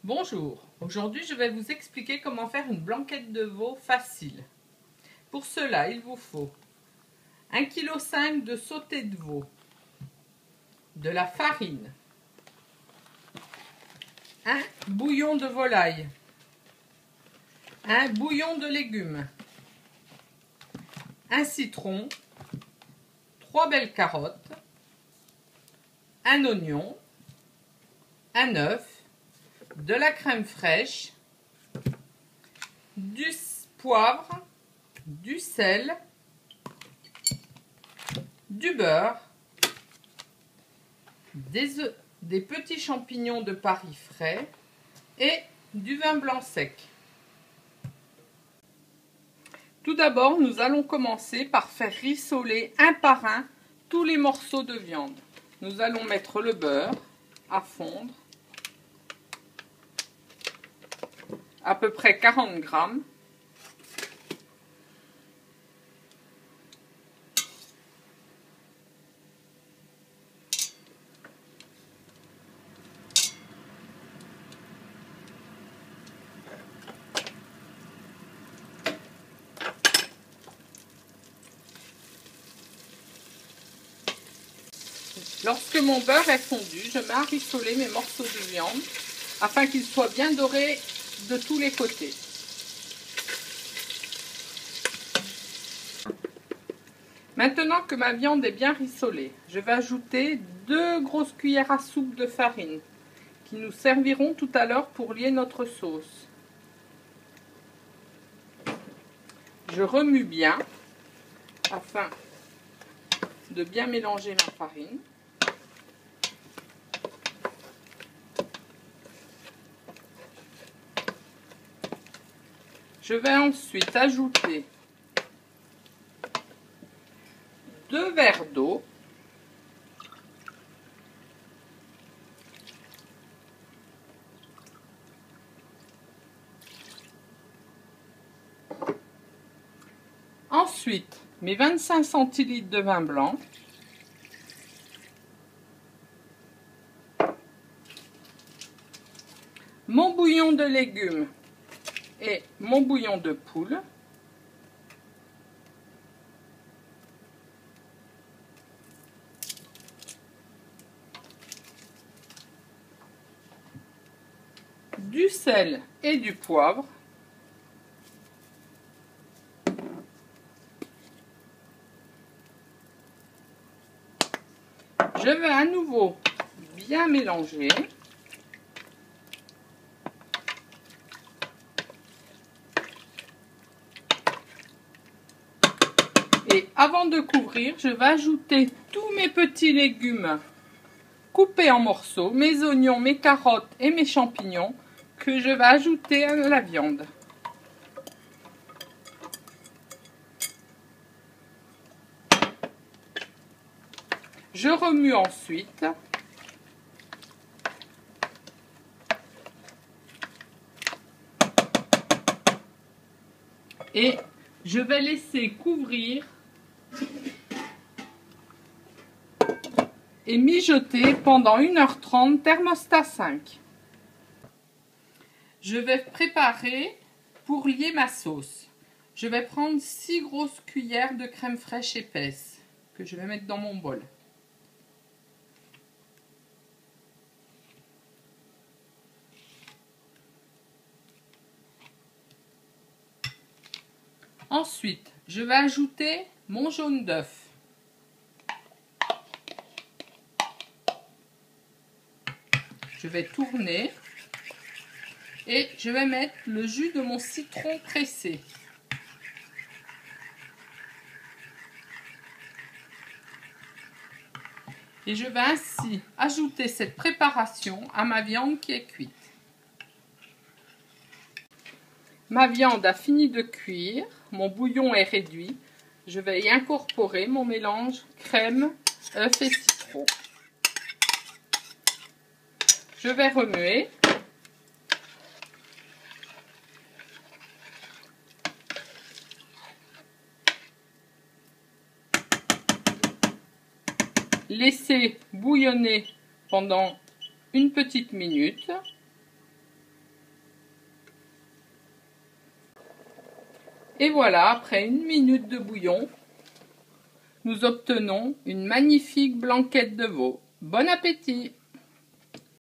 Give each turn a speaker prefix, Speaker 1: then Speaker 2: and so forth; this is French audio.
Speaker 1: Bonjour, aujourd'hui je vais vous expliquer comment faire une blanquette de veau facile. Pour cela, il vous faut 1,5 kg de sauté de veau, de la farine, un bouillon de volaille, un bouillon de légumes, un citron, 3 belles carottes, un oignon, un œuf, de la crème fraîche, du poivre, du sel, du beurre, des petits champignons de Paris frais et du vin blanc sec. Tout d'abord, nous allons commencer par faire rissoler un par un tous les morceaux de viande. Nous allons mettre le beurre à fondre, à peu près 40 grammes. Lorsque mon beurre est fondu, je mets à rissoler mes morceaux de viande afin qu'ils soient bien dorés de tous les côtés. Maintenant que ma viande est bien rissolée, je vais ajouter 2 grosses cuillères à soupe de farine qui nous serviront tout à l'heure pour lier notre sauce. Je remue bien afin de bien mélanger ma farine. Je vais ensuite ajouter 2 verres d'eau, ensuite mes 25 centilitres de vin blanc, mon bouillon de légumes et mon bouillon de poule, du sel et du poivre, je vais à nouveau bien mélanger. Et avant de couvrir, je vais ajouter tous mes petits légumes coupés en morceaux, mes oignons, mes carottes et mes champignons que je vais ajouter à la viande. Je remue ensuite. Et je vais laisser couvrir et mijoter pendant 1h30, thermostat 5. Je vais préparer pour lier ma sauce. Je vais prendre 6 grosses cuillères de crème fraîche épaisse que je vais mettre dans mon bol. Ensuite, je vais ajouter mon jaune d'œuf. Je vais tourner et je vais mettre le jus de mon citron pressé. Et je vais ainsi ajouter cette préparation à ma viande qui est cuite. Ma viande a fini de cuire, mon bouillon est réduit. Je vais y incorporer mon mélange crème, œuf et citron. Je vais remuer. Laisser bouillonner pendant une petite minute. Et voilà, après 1 minute de bouillon, nous obtenons une magnifique blanquette de veau. Bon appétit!